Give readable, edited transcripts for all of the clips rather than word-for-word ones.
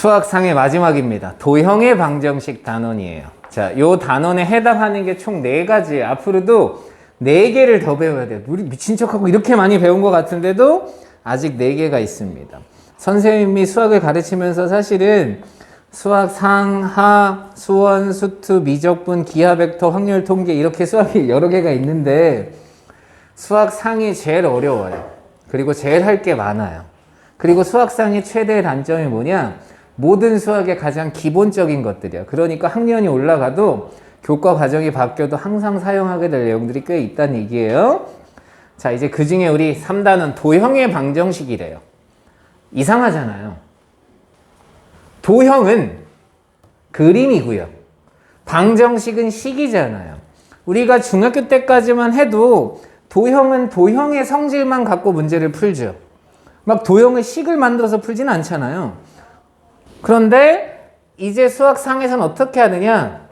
수학상의 마지막입니다. 도형의 방정식 단원이에요. 자, 요 단원에 해당하는 게 총 4가지. 앞으로도 4개를 더 배워야 돼요. 우리 미친 척하고 이렇게 많이 배운 것 같은데도 아직 4개가 있습니다. 선생님이 수학을 가르치면서 사실은 수학 상하, 수원, 수투, 미적분, 기하 벡터, 확률 통계 이렇게 수학이 여러 개가 있는데 수학 상이 제일 어려워요. 그리고 제일 할 게 많아요. 그리고 수학상의 최대의 단점이 뭐냐? 모든 수학의 가장 기본적인 것들이야. 그러니까 학년이 올라가도 교과 과정이 바뀌어도 항상 사용하게 될 내용들이 꽤 있다는 얘기예요. 자, 이제 그 중에 우리 3단원 도형의 방정식이래요. 이상하잖아요. 도형은 그림이고요. 방정식은 식이잖아요. 우리가 중학교 때까지만 해도 도형은 도형의 성질만 갖고 문제를 풀죠. 막 도형의 식을 만들어서 풀지는 않잖아요. 그런데 이제 수학상에서는 어떻게 하느냐?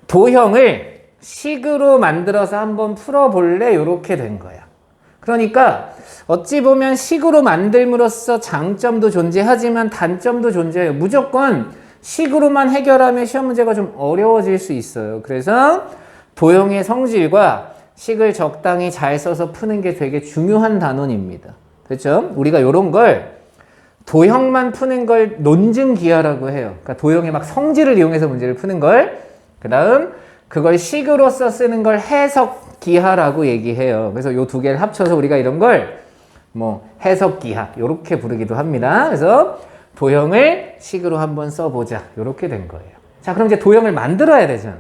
도형을 식으로 만들어서 한번 풀어볼래? 이렇게 된 거야. 그러니까 어찌 보면 식으로 만들므로써 장점도 존재하지만 단점도 존재해요. 무조건 식으로만 해결하면 시험 문제가 좀 어려워질 수 있어요. 그래서 도형의 성질과 식을 적당히 잘 써서 푸는 게 되게 중요한 단원입니다. 그렇죠? 우리가 이런 걸 도형만 푸는 걸 논증기하라고 해요. 그러니까 도형의 막 성질을 이용해서 문제를 푸는 걸, 그 다음 그걸 식으로써 쓰는 걸 해석기하라고 얘기해요. 그래서 요 두 개를 합쳐서 우리가 이런 걸 뭐 해석기하 이렇게 부르기도 합니다. 그래서 도형을 식으로 한번 써보자 이렇게 된 거예요. 자, 그럼 이제 도형을 만들어야 되잖아.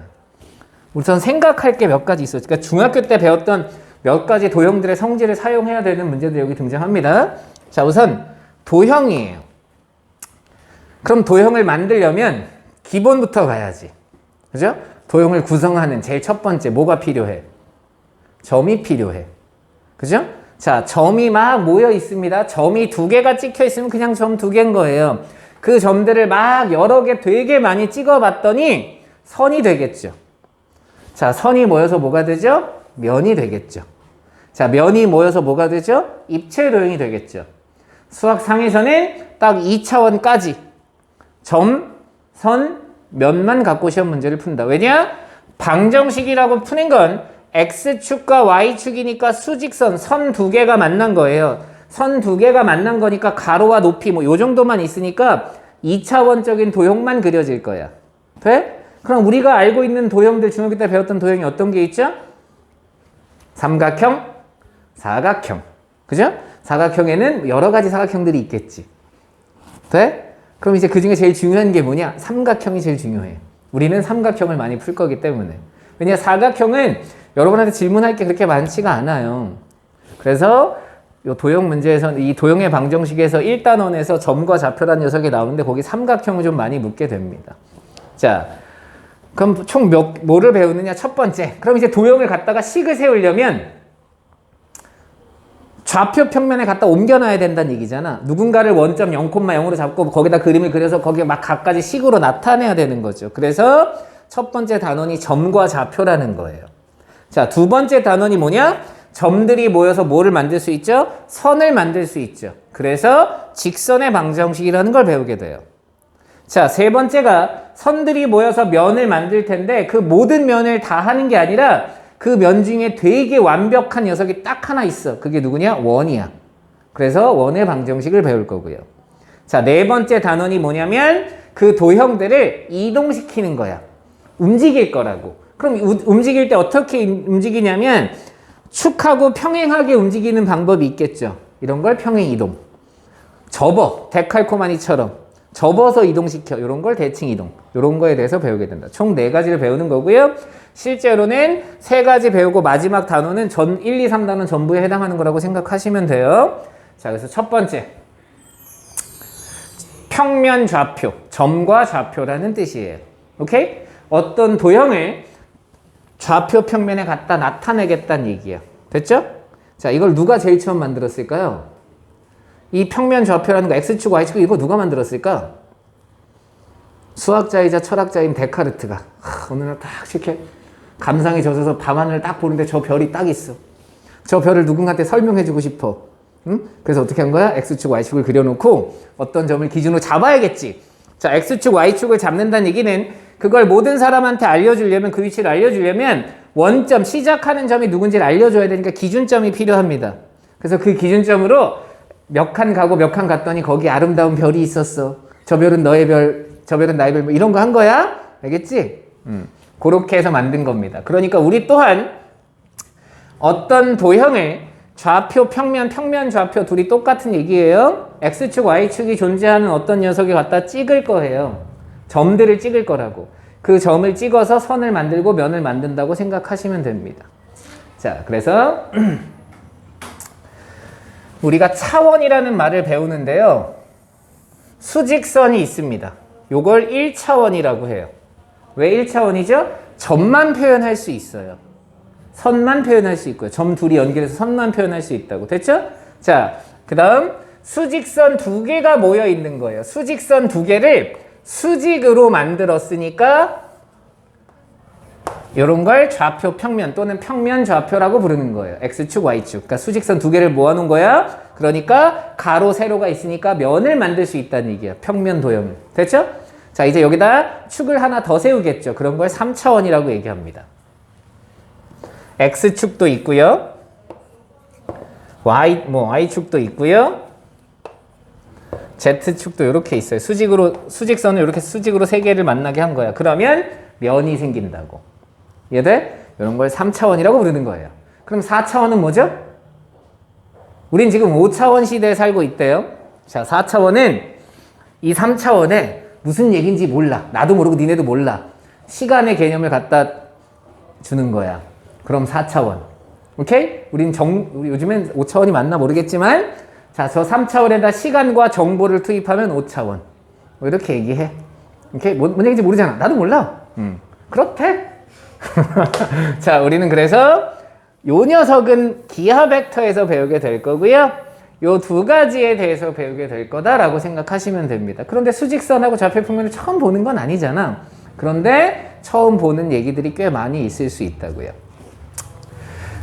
우선 생각할 게 몇 가지 있어요. 그러니까 중학교 때 배웠던 몇 가지 도형들의 성질을 사용해야 되는 문제들이 여기 등장합니다. 자, 우선 도형이에요. 그럼 도형을 만들려면 기본부터 가야지. 그죠? 도형을 구성하는 제일 첫 번째 뭐가 필요해? 점이 필요해. 그죠? 자, 점이 막 모여 있습니다. 점이 2개가 찍혀 있으면 그냥 점 2개인 거예요. 그 점들을 막 여러 개 되게 많이 찍어 봤더니 선이 되겠죠. 자, 선이 모여서 뭐가 되죠? 면이 되겠죠. 자, 면이 모여서 뭐가 되죠? 입체 도형이 되겠죠. 수학상에서는 딱 2차원까지 점, 선, 면만 갖고 시험 문제를 푼다. 왜냐? 방정식이라고 푸는 건 X축과 Y축이니까 수직선, 선 2개가 만난 거예요. 선 2개가 만난 거니까 가로와 높이 뭐 요 정도만 있으니까 2차원적인 도형만 그려질 거야. 돼? 그럼 우리가 알고 있는 도형들, 중학교 때 배웠던 도형이 어떤 게 있죠? 삼각형, 사각형. 그죠? 사각형에는 여러 가지 사각형들이 있겠지. 돼? 그럼 이제 그 중에 제일 중요한 게 뭐냐? 삼각형이 제일 중요해. 우리는 삼각형을 많이 풀 거기 때문에. 왜냐, 사각형은 여러분한테 질문할 게 그렇게 많지가 않아요. 그래서 이 도형 문제에서, 이 도형의 방정식에서 1단원에서 점과 좌표라는 녀석이 나오는데 거기 삼각형을 좀 많이 묻게 됩니다. 자, 그럼 총 뭐를 배우느냐? 첫 번째. 그럼 이제 도형을 갖다가 식을 세우려면 좌표 평면에 갖다 옮겨놔야 된다는 얘기잖아. 누군가를 원점 0,0으로 잡고 거기다 그림을 그려서 거기에 막 각가지 식으로 나타내야 되는 거죠. 그래서 첫 번째 단원이 점과 좌표라는 거예요. 자, 두 번째 단원이 뭐냐? 점들이 모여서 뭐를 만들 수 있죠? 선을 만들 수 있죠. 그래서 직선의 방정식이라는 걸 배우게 돼요. 자, 세 번째가 선들이 모여서 면을 만들 텐데 그 모든 면을 다 하는 게 아니라 그 면 중에 되게 완벽한 녀석이 딱 하나 있어. 그게 누구냐? 원이야. 그래서 원의 방정식을 배울 거고요. 자, 네 번째 단원이 뭐냐면 그 도형들을 이동시키는 거야. 움직일 거라고. 그럼 움직일 때 어떻게 움직이냐면 축하고 평행하게 움직이는 방법이 있겠죠. 이런 걸 평행이동. 접어. 데칼코마니처럼. 접어서 이동시켜. 이런 걸 대칭이동. 이런 거에 대해서 배우게 된다. 총 4가지를 배우는 거고요. 실제로는 3가지 배우고 마지막 단원은 1, 2, 3단원 전부에 해당하는 거라고 생각하시면 돼요. 자, 그래서 첫 번째. 평면 좌표. 점과 좌표라는 뜻이에요. 오케이? 어떤 도형을 좌표 평면에 갖다 나타내겠다는 얘기야. 됐죠? 자, 이걸 누가 제일 처음 만들었을까요? 이 평면 좌표라는 거 X축, Y축 이거 누가 만들었을까? 수학자이자 철학자인 데카르트가 어느 날 딱 이렇게 감상에 젖어서 밤하늘을 딱 보는데 저 별이 딱 있어. 저 별을 누군가한테 설명해주고 싶어. 응? 그래서 어떻게 한 거야? X축, Y축을 그려놓고 어떤 점을 기준으로 잡아야겠지. 자, X축, Y축을 잡는다는 얘기는 그걸 모든 사람한테 알려주려면, 그 위치를 알려주려면 원점, 시작하는 점이 누군지를 알려줘야 되니까 기준점이 필요합니다. 그래서 그 기준점으로 몇 칸 가고 몇 칸 갔더니 거기 아름다운 별이 있었어. 저 별은 너의 별, 저 별은 나의 별, 뭐 이런 거 한 거야? 알겠지? 그렇게 해서 만든 겁니다. 그러니까 우리 또한 어떤 도형을 좌표, 평면, 평면, 좌표 둘이 똑같은 얘기예요. X축, Y축이 존재하는 어떤 녀석을 갖다 찍을 거예요. 점들을 찍을 거라고. 그 점을 찍어서 선을 만들고 면을 만든다고 생각하시면 됩니다. 자, 그래서 우리가 차원이라는 말을 배우는데요. 수직선이 있습니다. 요걸 1차원이라고 해요. 왜 1차원이죠? 점만 표현할 수 있어요. 선만 표현할 수 있고요. 점 둘이 연결해서 선만 표현할 수 있다고. 됐죠? 자, 그 다음 수직선 두 개가 모여 있는 거예요. 수직선 두 개를 수직으로 만들었으니까 이런 걸 좌표 평면 또는 평면 좌표라고 부르는 거예요. X축, Y축. 그러니까 수직선 두 개를 모아놓은 거야. 그러니까 가로, 세로가 있으니까 면을 만들 수 있다는 얘기야. 평면 도형을. 됐죠? 자, 이제 여기다 축을 하나 더 세우겠죠. 그런 걸 3차원이라고 얘기합니다. X축도 있고요. Y축도 있고요. Z축도 이렇게 있어요. 수직선을 이렇게 수직으로 세 개를 만나게 한 거야. 그러면 면이 생긴다고. 얘들 이런 걸 3차원이라고 부르는 거예요. 그럼 4차원은 뭐죠? 우린 지금 5차원 시대에 살고 있대요. 자, 4차원은 이 3차원에 무슨 얘기인지 몰라. 나도 모르고 니네도 몰라. 시간의 개념을 갖다 주는 거야. 그럼 4차원. 오케이? 우리 요즘엔 5차원이 맞나 모르겠지만 자, 저 3차원에다 시간과 정보를 투입하면 5차원. 뭐 이렇게 얘기해. 오케이? 뭔 얘기인지 모르잖아. 나도 몰라. 그렇대. 자, 우리는 그래서 요 녀석은 기하 벡터에서 배우게 될 거고요. 요 두 가지에 대해서 배우게 될 거다라고 생각하시면 됩니다. 그런데 수직선하고 좌표 평면을 처음 보는 건 아니잖아. 그런데 처음 보는 얘기들이 꽤 많이 있을 수 있다고요.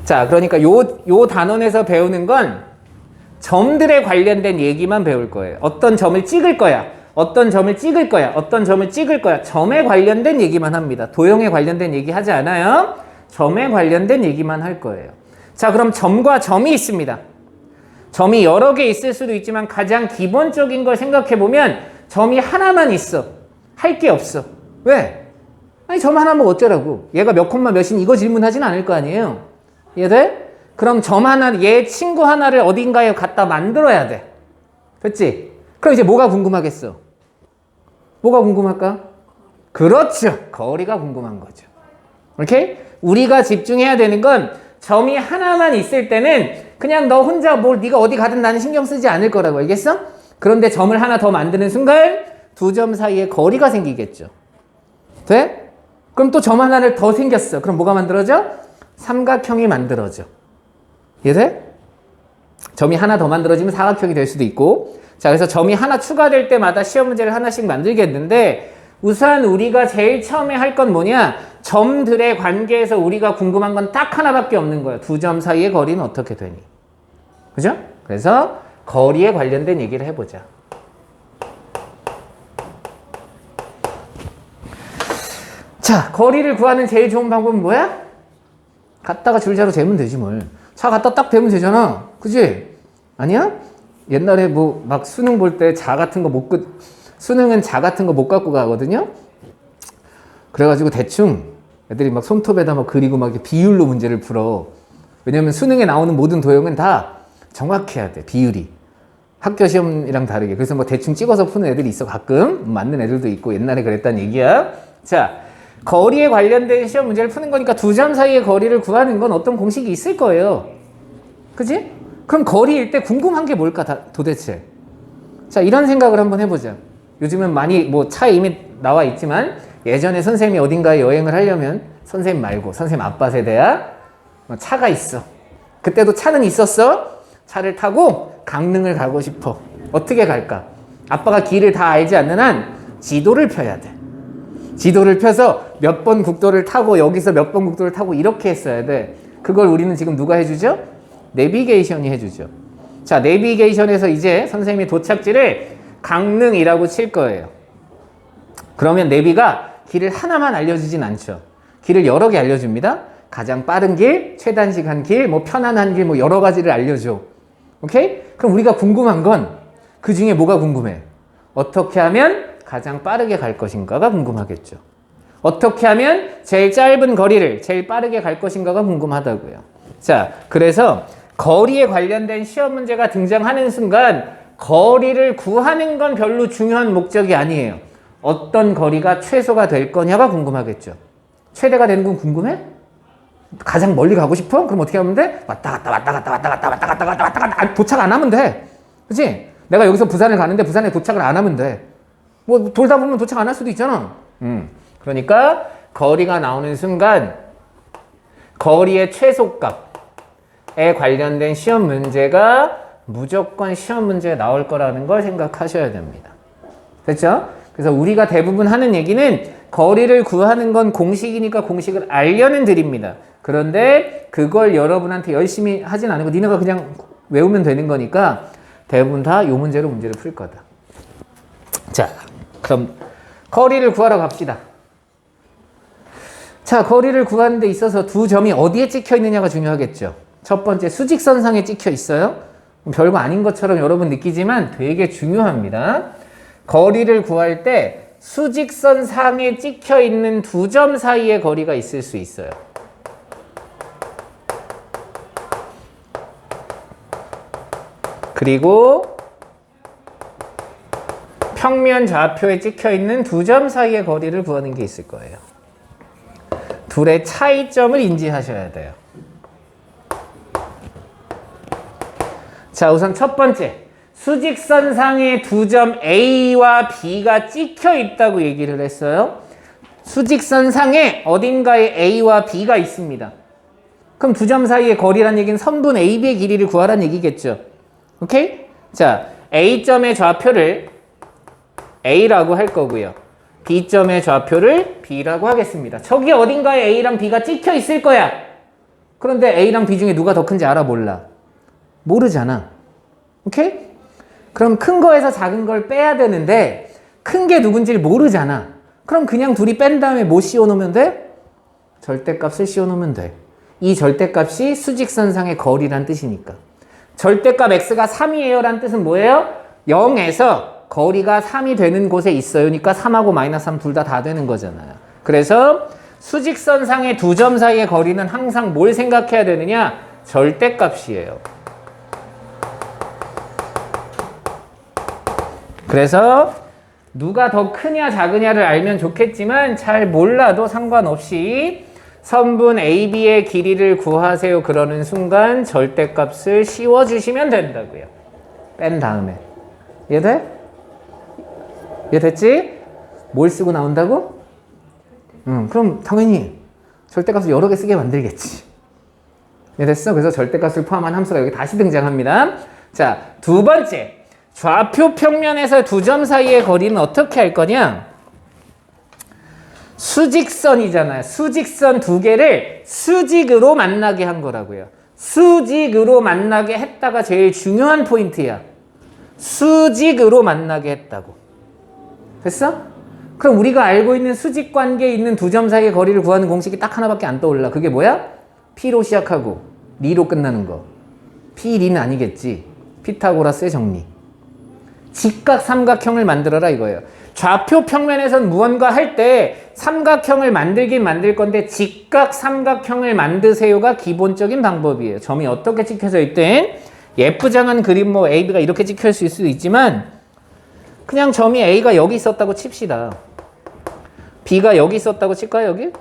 자, 그러니까 요 단원에서 배우는 건 점들에 관련된 얘기만 배울 거예요. 어떤 점을 찍을 거야. 어떤 점을 찍을 거야. 어떤 점을 찍을 거야. 점에 관련된 얘기만 합니다. 도형에 관련된 얘기 하지 않아요. 점에 관련된 얘기만 할 거예요. 자, 그럼 점과 점이 있습니다. 점이 여러 개 있을 수도 있지만 가장 기본적인 걸 생각해 보면 점이 하나만 있어. 할 게 없어. 왜? 아니, 점 하나면 어쩌라고. 얘가 몇 콤마 몇인 이거 질문하진 않을 거 아니에요. 얘들? 그럼 점 하나, 얘 친구 하나를 어딘가에 갖다 만들어야 돼. 됐지? 그럼 이제 뭐가 궁금하겠어? 뭐가 궁금할까? 그렇죠. 거리가 궁금한 거죠. 오케이? 우리가 집중해야 되는 건 점이 하나만 있을 때는 그냥 너 혼자 네가 어디 가든 나는 신경 쓰지 않을 거라고. 알겠어? 그런데 점을 하나 더 만드는 순간 두 점 사이에 거리가 생기겠죠. 돼? 그럼 또 점 하나를 더 생겼어. 그럼 뭐가 만들어져? 삼각형이 만들어져. 이해돼? 점이 하나 더 만들어지면 사각형이 될 수도 있고. 자, 그래서 점이 하나 추가될 때마다 시험 문제를 하나씩 만들겠는데 우선 우리가 제일 처음에 할 건 뭐냐? 점들의 관계에서 우리가 궁금한 건 딱 하나밖에 없는 거야. 두 점 사이의 거리는 어떻게 되니? 그죠? 그래서 거리에 관련된 얘기를 해보자. 자, 거리를 구하는 제일 좋은 방법은 뭐야? 갖다가 줄자로 재면 되지 뭘. 차 갖다 딱 대면 되잖아. 그지? 아니야? 옛날에 막 수능 볼 때 자 같은 거 수능은 자 같은 거 못 갖고 가거든요? 그래가지고 대충 애들이 막 손톱에다 막 그리고 막 비율로 문제를 풀어. 왜냐면 수능에 나오는 모든 도형은 다 정확해야 돼. 비율이. 학교 시험이랑 다르게. 그래서 뭐 대충 찍어서 푸는 애들이 있어. 가끔. 맞는 애들도 있고 옛날에 그랬다는 얘기야. 자, 거리에 관련된 시험 문제를 푸는 거니까 두 점 사이의 거리를 구하는 건 어떤 공식이 있을 거예요. 그지? 그럼 거리일 때 궁금한 게 뭘까 도대체? 자, 이런 생각을 한번 해보자. 요즘은 많이 차에 이미 나와 있지만 예전에 선생님이 어딘가에 여행을 하려면 선생님 말고 선생님 아빠 세대야 차가 있어. 그때도 차는 있었어. 차를 타고 강릉을 가고 싶어. 어떻게 갈까? 아빠가 길을 다 알지 않는 한 지도를 펴야 돼. 지도를 펴서 몇 번 국도를 타고 여기서 몇 번 국도를 타고 이렇게 했어야 돼. 그걸 우리는 지금 누가 해주죠? 내비게이션이 해주죠. 자, 내비게이션에서 이제 선생님이 도착지를 강릉이라고 칠 거예요. 그러면 내비가 길을 하나만 알려주진 않죠. 길을 여러 개 알려줍니다. 가장 빠른 길, 최단시간 길, 뭐 편안한 길, 뭐 여러 가지를 알려줘. 오케이? 그럼 우리가 궁금한 건 그 중에 뭐가 궁금해? 어떻게 하면 가장 빠르게 갈 것인가가 궁금하겠죠. 어떻게 하면 제일 짧은 거리를 제일 빠르게 갈 것인가가 궁금하다고요. 자, 그래서 거리에 관련된 시험 문제가 등장하는 순간 거리를 구하는 건 별로 중요한 목적이 아니에요. 어떤 거리가 최소가 될 거냐가 궁금하겠죠. 최대가 되는 건 궁금해? 가장 멀리 가고 싶어? 그럼 어떻게 하면 돼? 왔다 갔다 도착 안 하면 돼. 그치? 내가 여기서 부산을 가는데 부산에 도착을 안 하면 돼. 뭐 돌다 보면 도착 안 할 수도 있잖아. 그러니까 거리가 나오는 순간 거리의 최소값에 관련된 시험 문제가 무조건 시험 문제에 나올 거라는 걸 생각하셔야 됩니다. 됐죠? 그래서 우리가 대부분 하는 얘기는 거리를 구하는 건 공식이니까 공식을 알려는 드립니다. 그런데 그걸 여러분한테 열심히 하진 않고 니네가 그냥 외우면 되는 거니까 대부분 다 이 문제로 문제를 풀 거다. 자, 그럼 거리를 구하러 갑시다. 자, 거리를 구하는 데 있어서 두 점이 어디에 찍혀 있느냐가 중요하겠죠. 첫 번째, 수직선상에 찍혀 있어요. 별거 아닌 것처럼 여러분 느끼지만 되게 중요합니다. 거리를 구할 때 수직선상에 찍혀 있는 두 점 사이의 거리가 있을 수 있어요. 그리고 평면 좌표에 찍혀 있는 두 점 사이의 거리를 구하는 게 있을 거예요. 둘의 차이점을 인지하셔야 돼요. 자, 우선 첫 번째, 수직선상에 두 점 A와 B가 찍혀 있다고 얘기를 했어요. 수직선상에 어딘가에 A와 B가 있습니다. 그럼 두 점 사이의 거리란 얘기는 선분 AB의 길이를 구하라는 얘기겠죠. 오케이? 자, A점의 좌표를 A라고 할 거고요. B점의 좌표를 B라고 하겠습니다. 저기 어딘가에 A랑 B가 찍혀 있을 거야. 그런데 A랑 B 중에 누가 더 큰지 알아? 몰라. 모르잖아. 오케이? 그럼 큰 거에서 작은 걸 빼야 되는데 큰 게 누군지를 모르잖아. 그럼 그냥 둘이 뺀 다음에 뭐 씌워놓으면 돼? 절대값을 씌워놓으면 돼. 이 절대값이 수직선상의 거리란 뜻이니까. 절대값 x가 3이에요 란 뜻은 뭐예요? 0에서 거리가 3이 되는 곳에 있어요. 그러니까 3하고 마이너스 3 둘 다 되는 거잖아요. 그래서 수직선상의 두 점 사이의 거리는 항상 뭘 생각해야 되느냐? 절대값이에요. 그래서 누가 더 크냐 작으냐를 알면 좋겠지만 잘 몰라도 상관없이 선분 AB의 길이를 구하세요 그러는 순간 절대값을 씌워주시면 된다고요. 뺀 다음에. 이해돼? 이해됐지? 뭘 쓰고 나온다고? 그럼 당연히 절대값을 여러 개 쓰게 만들겠지. 이해됐어? 그래서 절대값을 포함한 함수가 여기 다시 등장합니다. 자, 두 번째. 좌표 평면에서 두 점 사이의 거리는 어떻게 할 거냐? 수직선이잖아요. 수직선 두 개를 수직으로 만나게 한 거라고요. 수직으로 만나게 했다가 제일 중요한 포인트야. 수직으로 만나게 했다고. 됐어? 그럼 우리가 알고 있는 수직 관계에 있는 두 점 사이의 거리를 구하는 공식이 딱 하나밖에 안 떠올라. 그게 뭐야? P로 시작하고 리로 끝나는 거. P, 리는 아니겠지. 피타고라스의 정리. 직각 삼각형을 만들어라 이거예요. 좌표 평면에선 무언가 할 때 삼각형을 만들긴 만들 건데 직각 삼각형을 만드세요가 기본적인 방법이에요. 점이 어떻게 찍혀져 있든 예쁘장한 그림 뭐 AB가 이렇게 찍힐 수도 있지만 그냥 점이 A가 여기 있었다고 칩시다. B가 여기 있었다고 칠까요? 여기?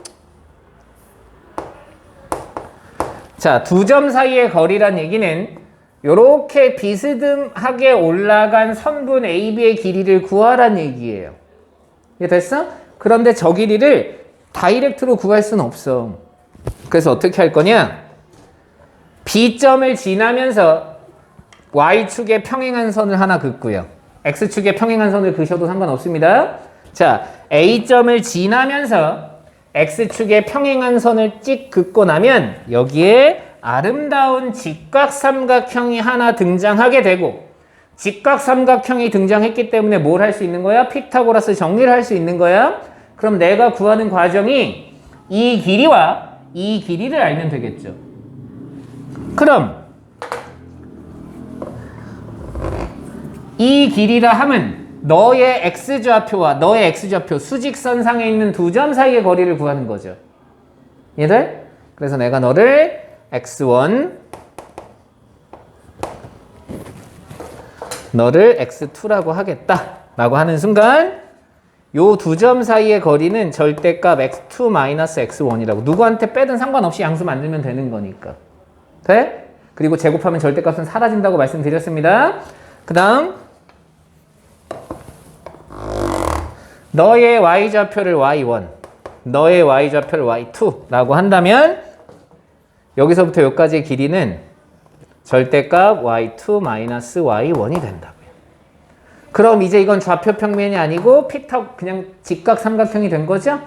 자, 두 점 사이의 거리란 얘기는 요렇게 비스듬하게 올라간 선분 AB의 길이를 구하란 얘기예요. 이해 됐어? 그런데 저 길이를 다이렉트로 구할 수는 없어. 그래서 어떻게 할 거냐? B점을 지나면서 Y축에 평행한 선을 하나 긋고요. X축에 평행한 선을 그으셔도 상관없습니다. 자, A점을 지나면서 X축에 평행한 선을 찍 긋고 나면 여기에 아름다운 직각삼각형이 하나 등장하게 되고 직각삼각형이 등장했기 때문에 뭘 할 수 있는 거야? 피타고라스 정리를 할 수 있는 거야? 그럼 내가 구하는 과정이 이 길이와 이 길이를 알면 되겠죠. 그럼 이 길이라 함은 너의 x좌표와 너의 x좌표 수직선상에 있는 두 점 사이의 거리를 구하는 거죠. 얘들? 그래서 내가 너를 x1 너를 x2라고 하겠다 라고 하는 순간 요 두 점 사이의 거리는 절대값 x2-x1이라고 누구한테 빼든 상관없이 양수 만들면 되는 거니까 돼? 그리고 제곱하면 절대값은 사라진다고 말씀드렸습니다. 그 다음 너의 y좌표를 y1 너의 y좌표를 y2라고 한다면 여기서부터 여기까지의 길이는 절대값 y2-y1이 된다고요. 그럼 이제 이건 좌표 평면이 아니고 그냥 직각 삼각형이 된 거죠?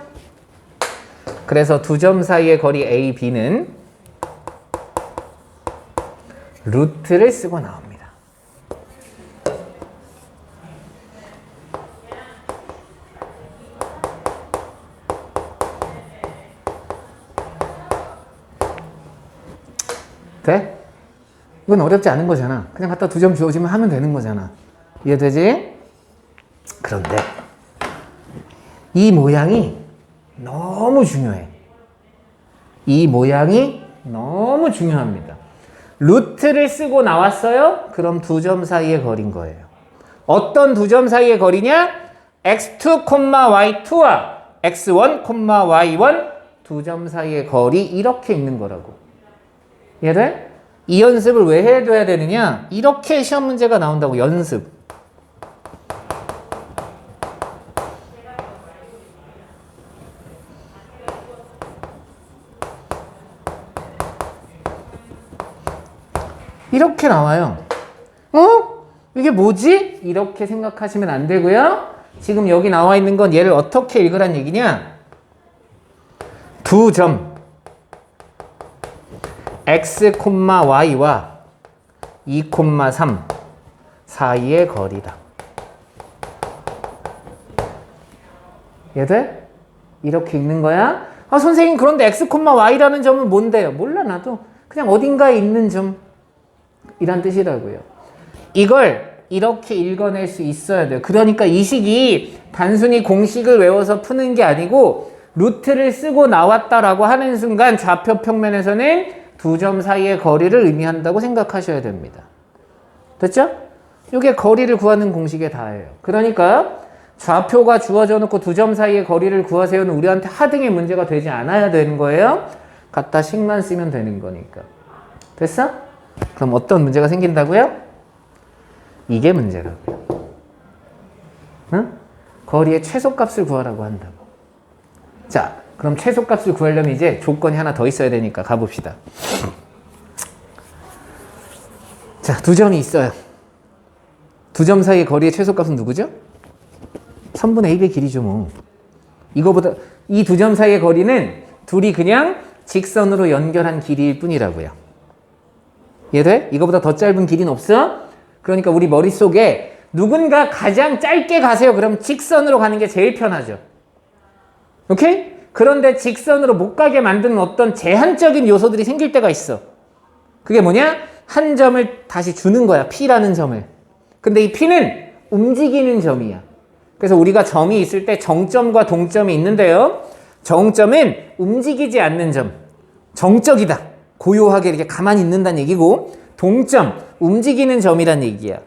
그래서 두 점 사이의 거리 A, B는 루트를 쓰고 나옵니다. 돼? 이건 어렵지 않은 거잖아. 그냥 갖다 두 점 주어지면 하면 되는 거잖아. 이해되지? 그런데 이 모양이 너무 중요해. 이 모양이 너무 중요합니다. 루트를 쓰고 나왔어요? 그럼 두 점 사이의 거리인 거예요. 어떤 두 점 사이의 거리냐? x2, y2와 x1, y1 두 점 사이의 거리 이렇게 있는 거라고. 이해돼? 이 연습을 왜 해둬야 되느냐? 이렇게 시험 문제가 나온다고. 연습. 이렇게 나와요. 이게 뭐지? 이렇게 생각하시면 안 되고요. 지금 여기 나와 있는 건 얘를 어떻게 읽으란 얘기냐? 두 점 x, y와 2, 3 사이의 거리다. 얘들? 이렇게 읽는 거야? 아, 선생님, 그런데 x, y라는 점은 뭔데요? 몰라, 나도. 그냥 어딘가에 있는 점이란 뜻이라고요. 이걸 이렇게 읽어낼 수 있어야 돼요. 그러니까 이 식이 단순히 공식을 외워서 푸는 게 아니고 루트를 쓰고 나왔다라고 하는 순간 좌표 평면에서는 두 점 사이의 거리를 의미한다고 생각하셔야 됩니다. 됐죠? 이게 거리를 구하는 공식의 다예요. 그러니까 좌표가 주어져 놓고 두 점 사이의 거리를 구하세요는 우리한테 하등의 문제가 되지 않아야 되는 거예요. 갖다 식만 쓰면 되는 거니까. 됐어? 그럼 어떤 문제가 생긴다고요? 이게 문제라고요. 응? 거리의 최소값을 구하라고 한다고. 자, 그럼 최소값을 구하려면 이제 조건이 하나 더 있어야 되니까 가봅시다. 자, 두 점이 있어요. 두 점 사이의 거리의 최소값은 누구죠? 3분의 AB의 길이죠, 뭐. 이거보다, 이 두 점 사이의 거리는 둘이 그냥 직선으로 연결한 길이일 뿐이라고요. 이해돼? 이거보다 더 짧은 길이는 없어? 그러니까 우리 머릿속에 누군가 가장 짧게 가세요. 그럼 직선으로 가는 게 제일 편하죠. 오케이? 그런데 직선으로 못 가게 만드는 어떤 제한적인 요소들이 생길 때가 있어. 그게 뭐냐? 한 점을 다시 주는 거야. P라는 점을. 근데 이 P는 움직이는 점이야. 그래서 우리가 점이 있을 때 정점과 동점이 있는데요. 정점은 움직이지 않는 점. 정적이다. 고요하게 이렇게 가만히 있는다는 얘기고, 동점, 움직이는 점이란 얘기야.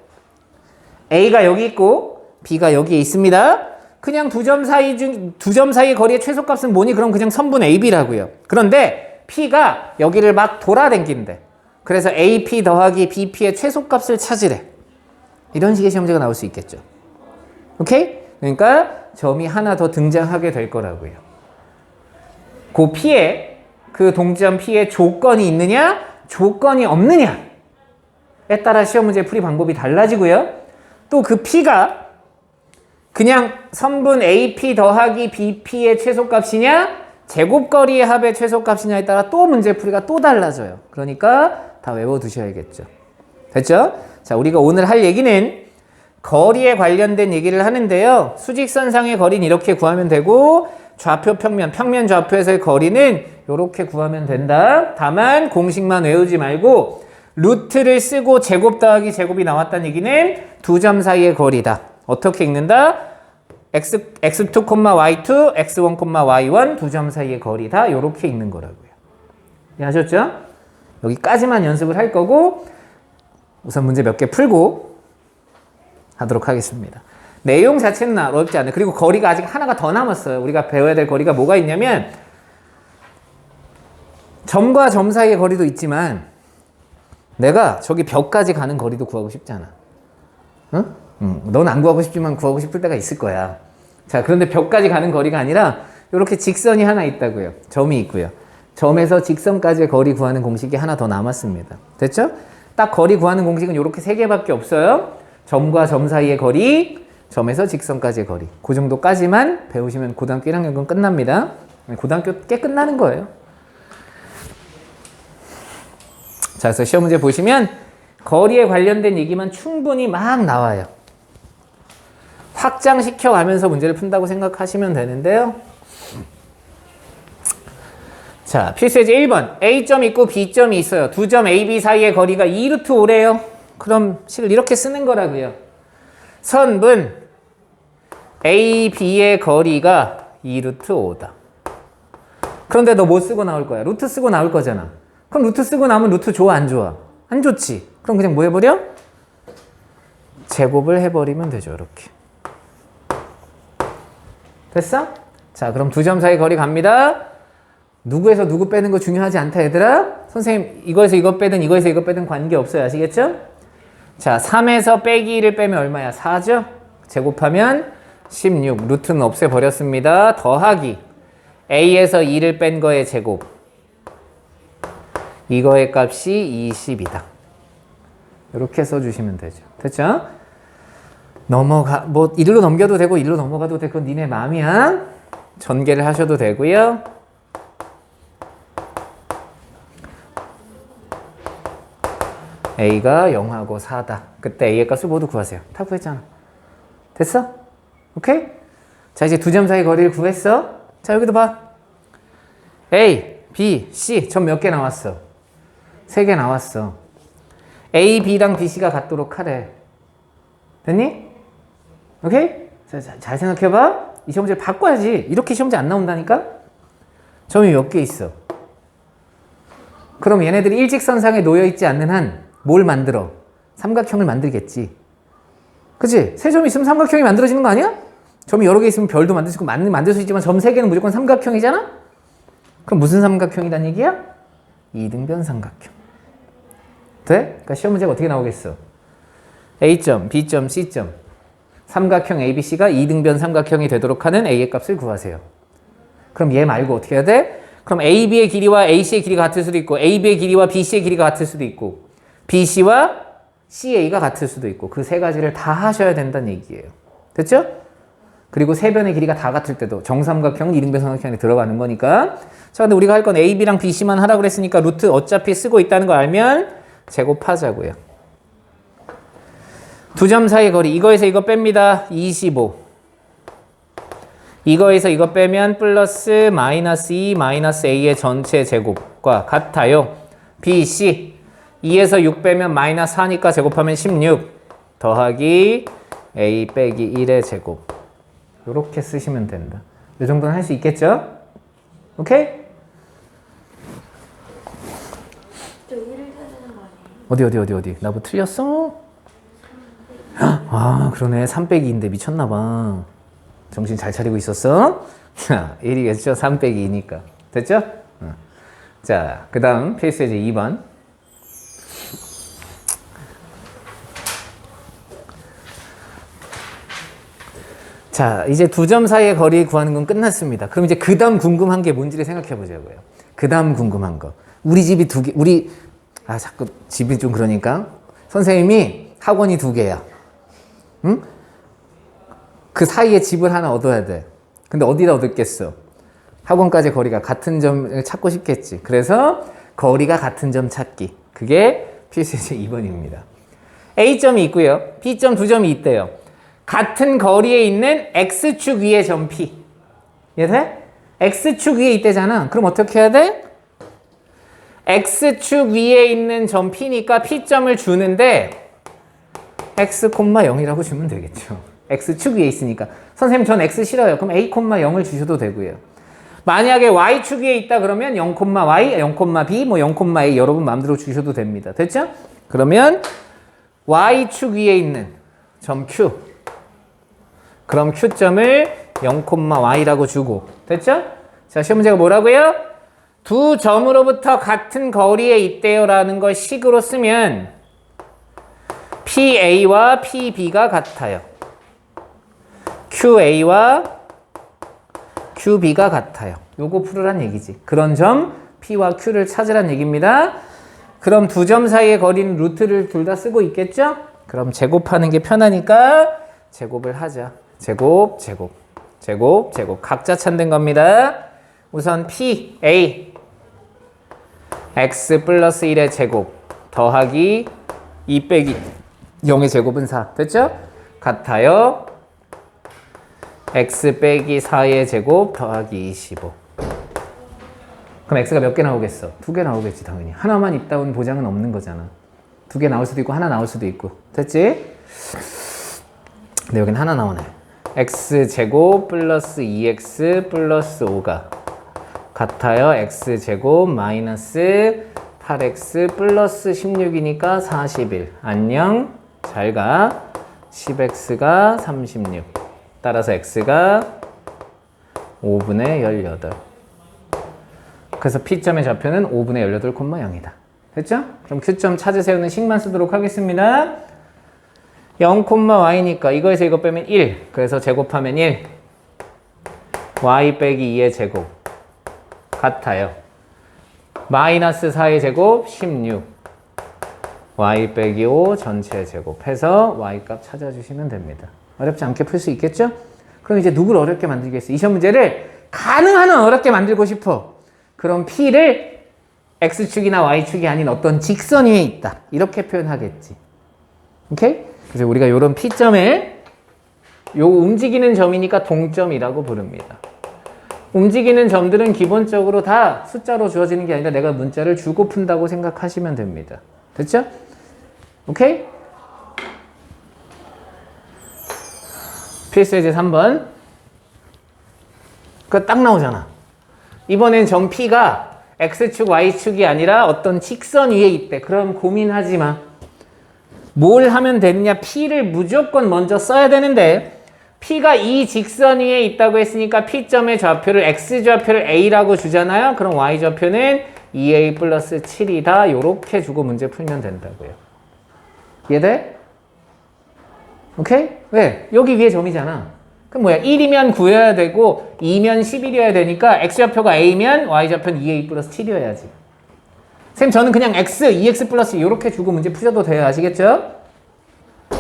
A가 여기 있고 B가 여기에 있습니다. 그냥 두 점 사이의 거리의 최소값은 뭐니? 그럼 그냥 선분 AB라고요. 그런데 P가 여기를 막 돌아다닌대. 그래서 AP 더하기 BP의 최소값을 찾으래. 이런 식의 시험 문제가 나올 수 있겠죠. 오케이? 그러니까 점이 하나 더 등장하게 될 거라고요. 그 P에, 그 동점 P에 조건이 있느냐? 조건이 없느냐에 따라 시험 문제 풀이 방법이 달라지고요. 또 그 P가 그냥 선분 AP 더하기 BP의 최소값이냐? 제곱거리의 합의 최소값이냐에 따라 또 문제풀이가 또 달라져요. 그러니까 다 외워두셔야겠죠. 됐죠? 자, 우리가 오늘 할 얘기는 거리에 관련된 얘기를 하는데요. 수직선상의 거리는 이렇게 구하면 되고 좌표 평면, 평면 좌표에서의 거리는 이렇게 구하면 된다. 다만 공식만 외우지 말고 루트를 쓰고 제곱 더하기 제곱이 나왔다는 얘기는 두 점 사이의 거리다. 어떻게 읽는다? x2, y2, x1, y1 두 점 사이의 거리다. 이렇게 읽는 거라고요. 이해하셨죠? 여기까지만 연습을 할 거고 우선 문제 몇 개 풀고 하도록 하겠습니다. 내용 자체는 어렵지 않아요. 그리고 거리가 아직 하나가 더 남았어요. 우리가 배워야 될 거리가 뭐가 있냐면 점과 점 사이의 거리도 있지만 내가 저기 벽까지 가는 거리도 구하고 싶잖아. 응? 넌 안 구하고 싶지만 구하고 싶을 때가 있을 거야. 자, 그런데 벽까지 가는 거리가 아니라 이렇게 직선이 하나 있다고요. 점이 있고요. 점에서 직선까지의 거리 구하는 공식이 하나 더 남았습니다. 됐죠? 딱 거리 구하는 공식은 이렇게 세 개밖에 없어요. 점과 점 사이의 거리, 점에서 직선까지의 거리. 그 정도까지만 배우시면 고등학교 1학년은 끝납니다. 고등학교 꽤 끝나는 거예요. 자, 그래서 시험 문제 보시면 거리에 관련된 얘기만 충분히 막 나와요. 확장시켜 가면서 문제를 푼다고 생각하시면 되는데요. 자, 필수예제 1번. A점 있고 B점이 있어요. 두 점 A, B 사이의 거리가 2루트 5래요. 그럼 식을 이렇게 쓰는 거라고요. 선분 A, B의 거리가 2루트 5다. 그런데 너 뭐 쓰고 나올 거야? 루트 쓰고 나올 거잖아. 그럼 루트 쓰고 나오면 루트 좋아, 안 좋아? 안 좋지. 그럼 그냥 뭐 해버려? 제곱을 해버리면 되죠. 이렇게. 됐어? 자, 그럼 두 점 사이 거리 갑니다. 누구에서 누구 빼는 거 중요하지 않다, 얘들아. 선생님 이거에서 이거 빼든 이거에서 이거 빼든 관계없어요. 아시겠죠? 자, 3에서 빼기 1을 빼면 얼마야? 4죠? 제곱하면 16. 루트는 없애버렸습니다. 더하기 A에서 2를 뺀 거의 제곱. 이거의 값이 20이다. 이렇게 써주시면 되죠. 됐죠? 뭐 일로 넘겨도 되고 일로 넘어가도 되고 그건 니네 마음이야. 전개를 하셔도 되고요. A가 0하고 4다. 그때 A의 값을 모두 구하세요. 다 구했잖아. 됐어? 오케이? 자, 이제 두 점 사이 거리를 구했어. 자, 여기도 봐. A, B, C 점 몇 개 나왔어? 3개 나왔어. A, B랑 B, C가 같도록 하래. 됐니? 오케이? 자, 잘 생각해봐. 이 시험 문제를 바꿔야지. 이렇게 시험 문제 안 나온다니까? 점이 몇 개 있어? 그럼 얘네들이 일직선상에 놓여있지 않는 한 뭘 만들어? 삼각형을 만들겠지. 그치? 세 점이 있으면 삼각형이 만들어지는 거 아니야? 점이 여러 개 있으면 별도 만들 수 있고 만들 수 있지만 점 3개는 무조건 삼각형이잖아? 그럼 무슨 삼각형이란 얘기야? 이등변 삼각형. 돼? 그러니까 시험 문제가 어떻게 나오겠어? A점, B점, C점 삼각형 ABC가 이등변 삼각형이 되도록 하는 A의 값을 구하세요. 그럼 얘 말고 어떻게 해야 돼? 그럼 AB의 길이와 AC의 길이가 같을 수도 있고 AB의 길이와 BC의 길이가 같을 수도 있고 BC와 CA가 같을 수도 있고 그 세 가지를 다 하셔야 된다는 얘기예요. 됐죠? 그리고 세 변의 길이가 다 같을 때도 정삼각형은 이등변 삼각형에 들어가는 거니까. 자, 근데 우리가 할 건 AB랑 BC만 하라고 그랬으니까 루트 어차피 쓰고 있다는 거 알면 제곱하자고요. 두 점 사이 거리 이거에서 이거 뺍니다. 25. 이거에서 이거 빼면 플러스 마이너스 2 마이너스 A의 전체 제곱과 같아요. BC 2에서 6 빼면 마이너스 4니까 제곱하면 16 더하기 A 빼기 1의 제곱. 이렇게 쓰시면 된다. 이 정도는 할 수 있겠죠? 오케이? 저 1을 찾는 거 아니에요? 어디? 나 뭐 틀렸어? 아, 그러네. 3 빼기 2인데 미쳤나봐. 정신 잘 차리고 있었어? 자, 1이겠죠? 3 빼기 2니까. 됐죠? 자, 그 다음 필수예제 2번. 자, 이제 두 점 사이의 거리 구하는 건 끝났습니다. 그럼 이제 그 다음 궁금한 게 뭔지를 생각해 보자고요. 그 다음 궁금한 거. 우리 집이 자꾸 집이 좀 그러니까. 선생님이 학원이 2개야. 응? 그 사이에 집을 하나 얻어야 돼. 근데 어디다 얻었겠어? 학원까지 거리가 같은 점을 찾고 싶겠지. 그래서 거리가 같은 점 찾기. 그게 필수제 2번입니다. A점이 있고요. B점 두 점이 있대요. 같은 거리에 있는 X축 위의 점 P. 이해돼? X축 위에 있대잖아. 그럼 어떻게 해야 돼? X축 위에 있는 점 P니까 P점을 주는데 X, 0이라고 주면 되겠죠. X축 위에 있으니까. 선생님 전 X 싫어요. 그럼 A, 0을 주셔도 되고요. 만약에 Y축 위에 있다 그러면 0,Y, 0,B, 뭐 0,A 여러분 마음대로 주셔도 됩니다. 됐죠? 그러면 Y축 위에 있는 점 Q. 그럼 Q점을 0,Y라고 주고. 됐죠? 자, 시험 문제가 뭐라고요? 두 점으로부터 같은 거리에 있대요 라는 걸 식으로 쓰면 PA와 PB가 같아요. QA와 QB가 같아요. 요거 풀으란 얘기지. 그런 점 P와 Q를 찾으란 얘기입니다. 그럼 두 점 사이의 거리는 루트를 둘 다 쓰고 있겠죠? 그럼 제곱하는 게 편하니까 제곱을 하자. 제곱. 각자 찾는 겁니다. 우선 PA X 플러스 1의 제곱 더하기 2 빼기 0의 제곱은 4. 됐죠? 같아요. X 빼기 4의 제곱 더하기 25. 그럼 X가 몇 개 나오겠어? 2개 나오겠지 당연히. 하나만 있다운 보장은 없는 거잖아. 2개 나올 수도 있고 하나 나올 수도 있고. 됐지? 근데 여긴 하나 나오네. X제곱 플러스 2X 플러스 5가 같아요. X제곱 마이너스 8X 플러스 16이니까 41. 안녕. 잘 가. 10X가 36. 따라서 X가 5분의 18. 그래서 P점의 좌표는 5분의 18,0이다. 됐죠? 그럼 Q점 찾으세요는 식만 쓰도록 하겠습니다. 0,Y니까 이거에서 이거 빼면 1. 그래서 제곱하면 1. Y 빼기 2의 제곱. 같아요. 마이너스 4의 제곱 16. Y 빼기 5 전체 제곱 해서 Y 값 찾아주시면 됩니다. 어렵지 않게 풀 수 있겠죠? 그럼 이제 누구를 어렵게 만들겠어? 이 시험 문제를 가능한 한 어렵게 만들고 싶어. 그럼 P를 X축이나 Y축이 아닌 어떤 직선 위에 있다. 이렇게 표현하겠지. 오케이? 그래서 우리가 이런 P점을 요 움직이는 점이니까 동점이라고 부릅니다. 움직이는 점들은 기본적으로 다 숫자로 주어지는 게 아니라 내가 문자를 주고 푼다고 생각하시면 됩니다. 됐죠? 오케이? 필수 예제 3번. 그거 딱 나오잖아. 이번엔 점 P가 X축, Y축이 아니라 어떤 직선 위에 있대. 그럼 고민하지 마. 뭘 하면 되느냐? P를 무조건 먼저 써야 되는데 P가 이 직선 위에 있다고 했으니까 P점의 좌표를 X좌표를 A라고 주잖아요. 그럼 Y좌표는 2A 플러스 7이다. 요렇게 주고 문제 풀면 된다고요. 이해돼? 오케이? 왜? 여기 위에 점이잖아. 그럼 뭐야? 1이면 9여야 되고 2면 11이어야 되니까 X좌표가 A면 Y좌표는 2A 플러스 7이어야지. 선생님 저는 그냥 X, 2X 플러스 이렇게 주고 문제 푸셔도 돼요. 아시겠죠?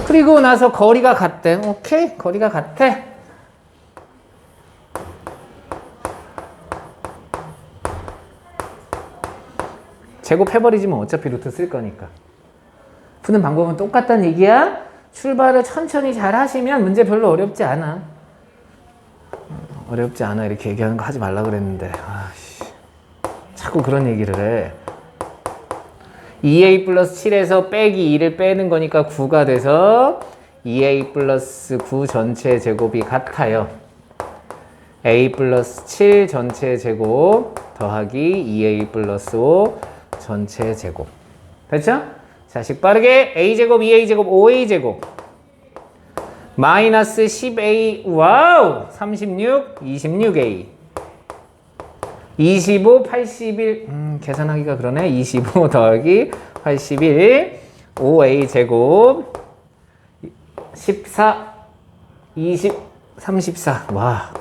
그리고 나서 거리가 같대. 오케이? 거리가 같아. 제곱해버리지 뭐 어차피 루트 쓸 거니까. 푸는 방법은 똑같다는 얘기야. 출발을 천천히 잘 하시면 문제 별로 어렵지 않아. 어렵지 않아 이렇게 얘기하는 거 하지 말라 그랬는데 아씨 자꾸 그런 얘기를 해. 2A 플러스 7에서 빼기 2를 빼는 거니까 9가 돼서 2A 플러스 9 전체 제곱이 같아요. A 플러스 7 전체 제곱 더하기 2A 플러스 5 전체 제곱. 됐죠? 자식 빠르게 A제곱, 2A제곱, 5A제곱 마이너스 10A 와우 36, 26A 25, 81 계산하기가 그러네. 25 더하기 81 5A제곱 14, 20, 34 와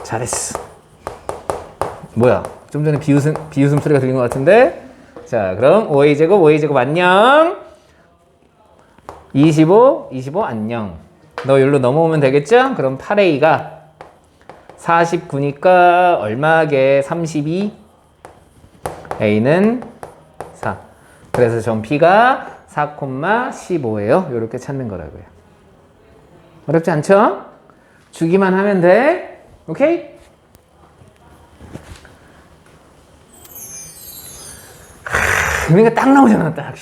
잘했어. 뭐야 좀 전에 비웃음 소리가 들린 것 같은데. 자 그럼 5A제곱 5A제곱 안녕. 25 25 안녕. 너 여기로 넘어오면 되겠죠? 그럼 8A가 49니까 얼마게? 32. A는 4. 그래서 점 P가 4,15예요. 이렇게 찾는 거라고요. 어렵지 않죠? 주기만 하면 돼. 오케이? 그러니까 딱 나오잖아. 딱.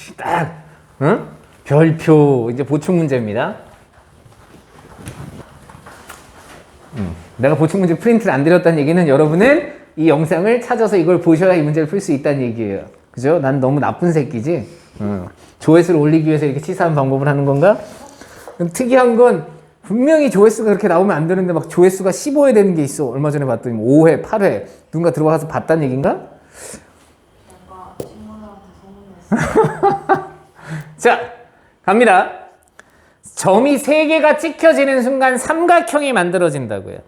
응? 별표. 이제 보충 문제입니다. 내가 보충 문제 프린트를 안 드렸다는 얘기는 여러분은 이 영상을 찾아서 이걸 보셔야 이 문제를 풀 수 있다는 얘기예요. 그죠? 난 너무 나쁜 새끼지? 조회수를 올리기 위해서 이렇게 치사한 방법을 하는 건가? 특이한 건 분명히 조회수가 그렇게 나오면 안 되는데 막 조회수가 15회 되는 게 있어. 얼마 전에 봤더니 5회, 8회 누군가 들어가서 봤다는 얘기인가? 뭔가 친구들한테 소문냈어. 자, 갑니다. 점이 3개가 찍혀지는 순간 삼각형이 만들어진다고요.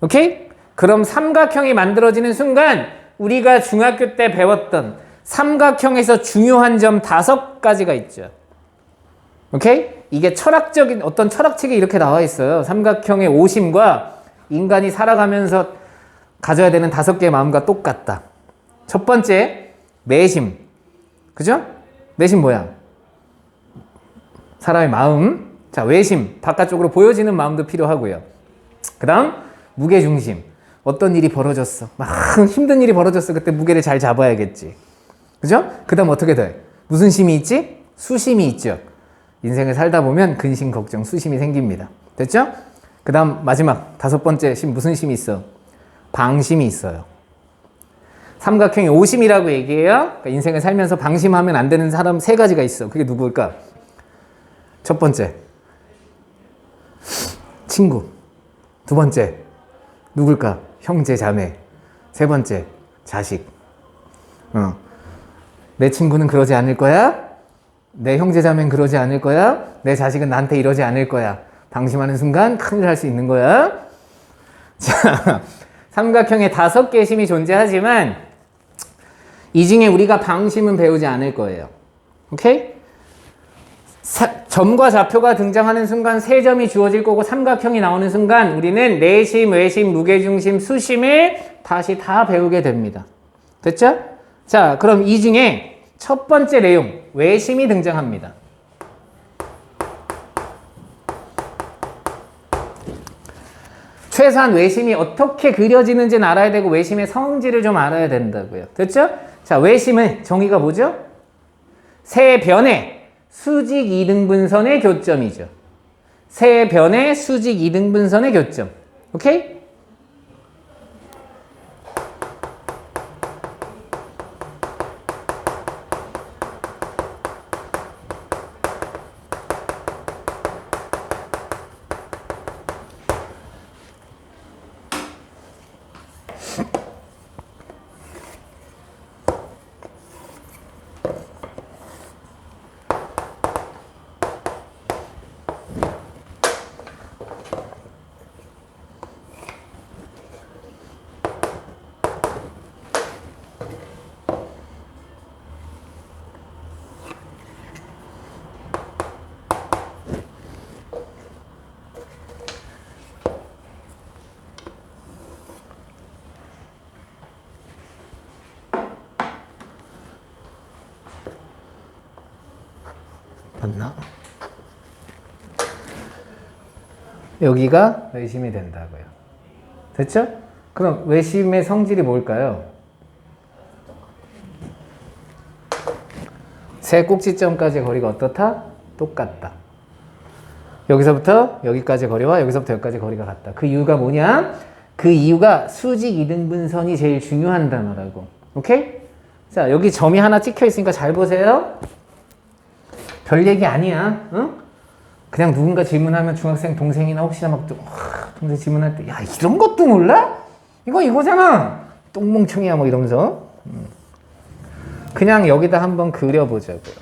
오케이? 그럼 삼각형이 만들어지는 순간 우리가 중학교 때 배웠던 삼각형에서 중요한 점 5가지가 있죠. 오케이? 이게 철학적인 어떤 철학책에 이렇게 나와 있어요. 삼각형의 오심과 인간이 살아가면서 가져야 되는 5개의 마음과 똑같다. 첫 번째, 내심. 그죠? 내심 뭐야? 사람의 마음. 자, 외심. 바깥쪽으로 보여지는 마음도 필요하고요. 그 다음, 무게중심. 어떤 일이 벌어졌어. 막 힘든 일이 벌어졌어. 그때 무게를 잘 잡아야겠지. 그죠? 그 다음 어떻게 돼? 무슨 심이 있지? 수심이 있죠. 인생을 살다 보면 근심, 걱정, 수심이 생깁니다. 됐죠? 그 다음 마지막 5번째 심, 무슨 심이 있어? 방심이 있어요. 삼각형이 오심이라고 얘기해요. 그러니까 인생을 살면서 방심하면 안 되는 사람 3가지가 있어. 그게 누구일까? 첫 번째, 친구. 2번째, 누굴까? 형제, 자매. 3번째, 자식. 내 친구는 그러지 않을 거야. 내 형제, 자매는 그러지 않을 거야. 내 자식은 나한테 이러지 않을 거야. 방심하는 순간 큰일 할 수 있는 거야. 자, 삼각형에 5개의 심이 존재하지만 이 중에 우리가 방심은 배우지 않을 거예요. 오케이? 점과 좌표가 등장하는 순간 3점이 주어질 거고 삼각형이 나오는 순간 우리는 내심, 외심, 무게중심, 수심을 다시 다 배우게 됩니다. 됐죠? 자, 그럼 이 중에 첫 번째 내용, 외심이 등장합니다. 최소한 외심이 어떻게 그려지는지는 알아야 되고 외심의 성질을 좀 알아야 된다고요. 됐죠? 자, 외심은 정의가 뭐죠? 세 변의 수직 이등분선의 교점이죠. 세 변의 수직 이등분선의 교점. 오케이? 맞나? 여기가 외심이 된다고요. 됐죠? 그럼 외심의 성질이 뭘까요? 세 꼭지점까지의 거리가 어떻다? 똑같다. 여기서부터 여기까지 거리와 여기서부터 여기까지 거리가 같다. 그 이유가 뭐냐? 그 이유가 수직 이등분선이 제일 중요한 단어라고. 오케이? 자, 여기 점이 하나 찍혀 있으니까 잘 보세요. 별 얘기 아니야. 응? 그냥 누군가 질문하면 중학생 동생이나 혹시나 막 동생 질문할 때 야, 이런 것도 몰라? 이거잖아. 똥멍청이야 뭐 이러면서. 그냥 여기다 한번 그려보자고요.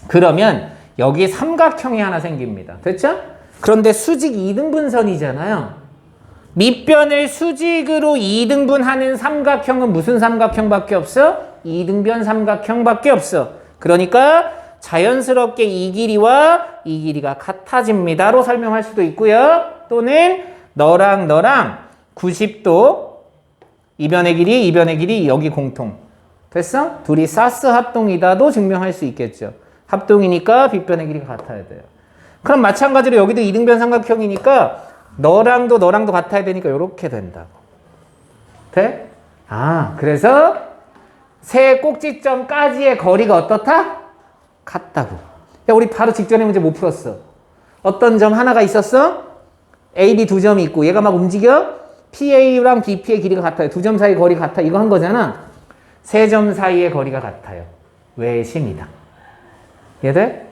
그러면 여기 삼각형이 하나 생깁니다. 됐죠? 그런데 수직 2등분선이잖아요. 밑변을 수직으로 2등분하는 삼각형은 무슨 삼각형밖에 없어? 2등변 삼각형밖에 없어. 그러니까 자연스럽게 이 길이와 이 길이가 같아집니다로 설명할 수도 있고요. 또는 너랑 90도 이변의 길이 여기 공통. 됐어? 둘이 사스 합동이다도 증명할 수 있겠죠. 합동이니까 빗변의 길이가 같아야 돼요. 그럼 마찬가지로 여기도 이등변 삼각형이니까 너랑도 같아야 되니까 이렇게 된다고. 돼? 그래서 세 꼭지점까지의 거리가 어떻다? 같다고. 야, 우리 바로 직전에 문제 못 풀었어. 어떤 점 하나가 있었어? A, B 두 점이 있고 얘가 막 움직여? PA랑 BP의 길이가 같아요. 두 점 사이 거리가 같아. 이거 한 거잖아. 세 점 사이의 거리가 같아요. 외심이다. 이해돼?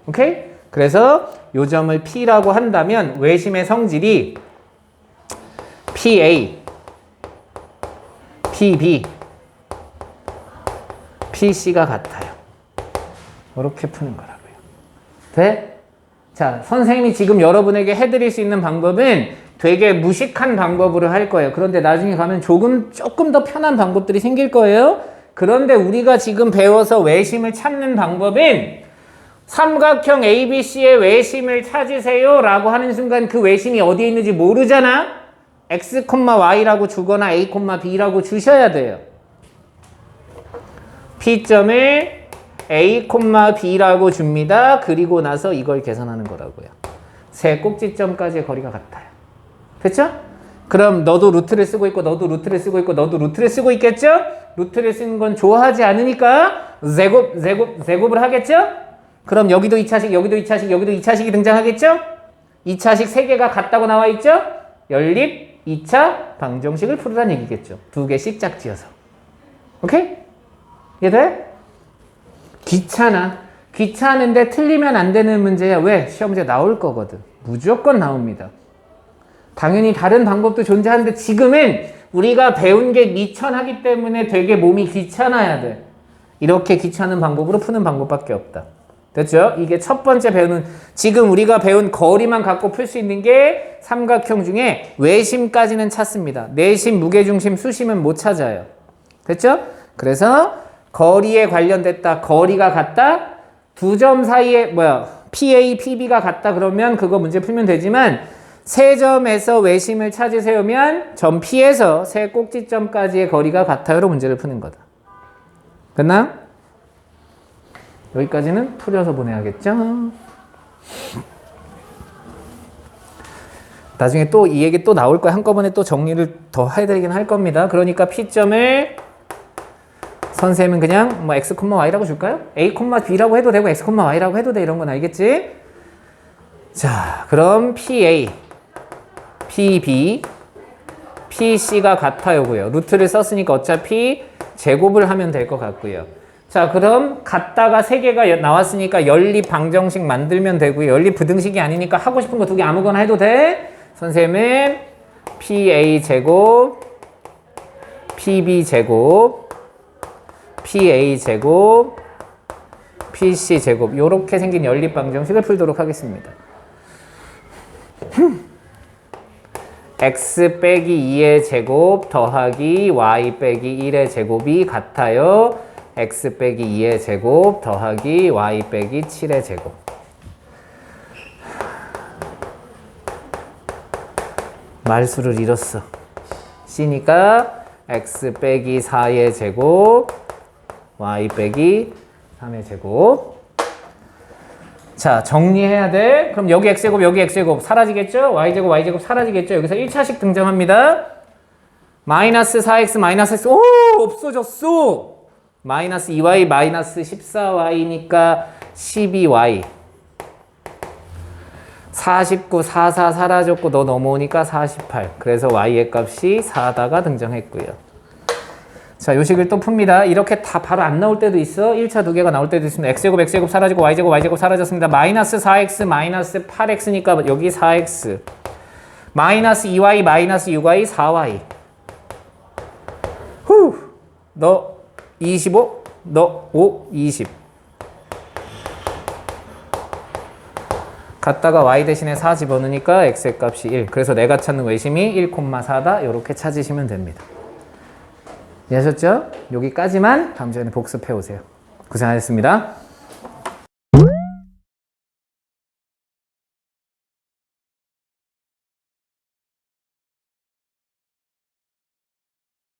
오케이? 그래서 요 점을 P라고 한다면 외심의 성질이 PA, PB, PC가 같아요. 이렇게 푸는 거라고요. 돼? 자, 선생님이 지금 여러분에게 해드릴 수 있는 방법은 되게 무식한 방법으로 할 거예요. 그런데 나중에 가면 조금 더 편한 방법들이 생길 거예요. 그런데 우리가 지금 배워서 외심을 찾는 방법은 삼각형 ABC의 외심을 찾으세요 라고 하는 순간 그 외심이 어디에 있는지 모르잖아. X, Y라고 주거나 A, B라고 주셔야 돼요. P점을 A, B라고 줍니다. 그리고 나서 이걸 계산하는 거라고요. 세 꼭지점까지의 거리가 같아요. 됐죠? 그럼 너도 루트를 쓰고 있고 너도 루트를 쓰고 있고 너도 루트를 쓰고 있겠죠? 루트를 쓰는 건 좋아하지 않으니까 제곱을 하겠죠? 그럼 여기도 2차식, 여기도 2차식, 여기도 2차식이 등장하겠죠? 2차식 3개가 같다고 나와 있죠? 연립 2차 방정식을 풀으란 얘기겠죠. 2개씩 짝지어서. 오케이? 이해돼? 귀찮은데 틀리면 안 되는 문제야. 왜? 시험 문제 나올 거거든. 무조건 나옵니다. 당연히 다른 방법도 존재하는데 지금은 우리가 배운 게 미천하기 때문에 되게 몸이 귀찮아야 돼. 이렇게 귀찮은 방법으로 푸는 방법밖에 없다. 됐죠? 이게 첫 번째 배우는, 지금 우리가 배운 거리만 갖고 풀 수 있는 게 삼각형 중에 외심까지는 찾습니다. 내심, 무게중심, 수심은 못 찾아요. 됐죠? 그래서 거리에 관련됐다, 거리가 같다, 두 점 사이에 PA, PB가 같다 그러면 그거 문제 풀면 되지만 세 점에서 외심을 찾으세요면 점 P에서 세 꼭지점까지의 거리가 같아요로 문제를 푸는 거다. 끝나? 여기까지는 풀려서 보내야겠죠? 나중에 또 이 얘기 또 나올 거야. 한꺼번에 또 정리를 더 해드리긴 할 겁니다. 그러니까 P점을 선생님은 그냥 X, Y라고 줄까요? A, B라고 해도 되고 X, Y라고 해도 돼. 이런 건 알겠지? 자, 그럼 PA, PB, PC가 같아요고요. 루트를 썼으니까 어차피 제곱을 하면 될 것 같고요. 자, 그럼 같다가 3개가 나왔으니까 연립 방정식 만들면 되고요. 연립 부등식이 아니니까 하고 싶은 거 2개 아무거나 해도 돼. 선생님은 PA 제곱, PB 제곱, PA 제곱, PC 제곱 요렇게 생긴 연립 방정식을 풀도록 하겠습니다. x 빼기 2의 제곱 더하기 y 빼기 1의 제곱이 같아요. x 빼기 2의 제곱 더하기 y 빼기 7의 제곱. 말수를 잃었어. c니까 x 빼기 4의 제곱 y 빼기 3의 제곱. 자, 정리해야 돼. 그럼 여기 x제곱 여기 x제곱 사라지겠죠? y제곱 y제곱 사라지겠죠? 여기서 1차식 등장합니다. 마이너스 4x 마이너스 x. 오, 없어졌어. 마이너스 2y 마이너스 14y니까 12y. 49, 44 사라졌고 너 넘어오니까 48. 그래서 y의 값이 4다가 등장했고요. 자, 요식을 또 풉니다. 이렇게 다 바로 안 나올 때도 있어. 1차 2개가 나올 때도 있습니다. x제곱 x제곱 사라지고 y제곱 y제곱 사라졌습니다. 마이너스 4x 마이너스 8x니까 여기 4x. 마이너스 2y 마이너스 6y 4y. 후. 너 25, 너 5, 20. 갖다가 y 대신에 4 집어넣으니까 x의 값이 1. 그래서 내가 찾는 외심이 1,4다. 이렇게 찾으시면 됩니다. 이해하셨죠? 여기까지만 다음 시간에 복습해 오세요. 고생하셨습니다.